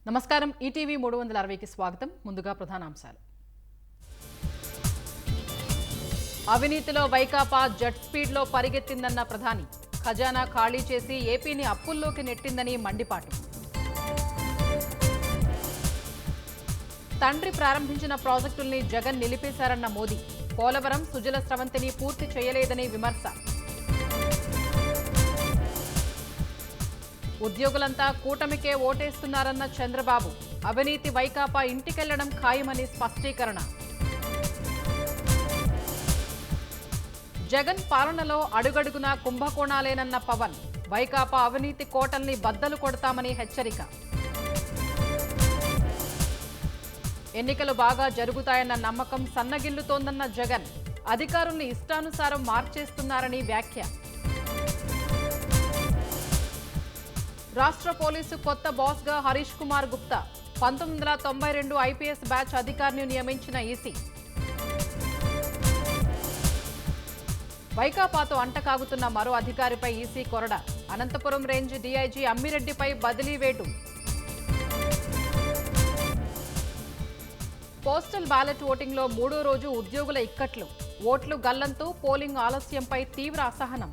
నమస్కారం ఈటీవీ 360కి స్వాగతం. ముందుగా ప్రధానాంశాలు. అవినీతిలో వైకాపా జెట్ స్పీడ్లో పరిగెత్తిందన్న ప్రధాని. ఖజానా ఖాళీ చేసి ఏపీని అప్పుల్లోకి నెట్టిందని మండిపాటు. తండ్రి ప్రారంభించిన ప్రాజెక్టుల్ని జగన్ నిలిపేశారన్న మోదీ. పోలవరం సుజల స్రవంతిని పూర్తి చేయలేదని విమర్శ. ఉద్యోగులంతా కూటమికే ఓటేస్తున్నారన్న చంద్రబాబు. అవినీతి వైకాపా ఇంటికెళ్లడం ఖాయమని స్పష్టీకరణ. జగన్ పాలనలో అడుగడుగునా కుంభకోణాలేనన్న పవన్. వైకాపా అవినీతి కోటల్ని బద్దలు కొడతామని హెచ్చరిక. ఎన్నికలు బాగా జరుగుతాయన్న నమ్మకం సన్నగిల్లుతోందన్న జగన్. అధికారుల్ని ఇష్టానుసారం మార్చేస్తున్నారని వ్యాఖ్య. రాష్ట్ర పోలీసు కొత్త బాస్గా హరీష్ కుమార్ గుప్తా. 1992 ఐపీఎస్ బ్యాచ్ అధికారిని నియమించిన ఈసీ. వైకాపాతో అంటకాగుతున్న మరో అధికారిపై ఈసీ కొరడ. అనంతపురం రేంజ్ డీఐజీ అమ్మిరెడ్డిపై బదిలీ వేటు. పోస్టల్ బ్యాలెట్ ఓటింగ్లో మూడో రోజు ఉద్యోగుల ఇక్కట్లు. ఓట్లు గల్లంతూ పోలింగ్ ఆలస్యంపై తీవ్ర అసహనం.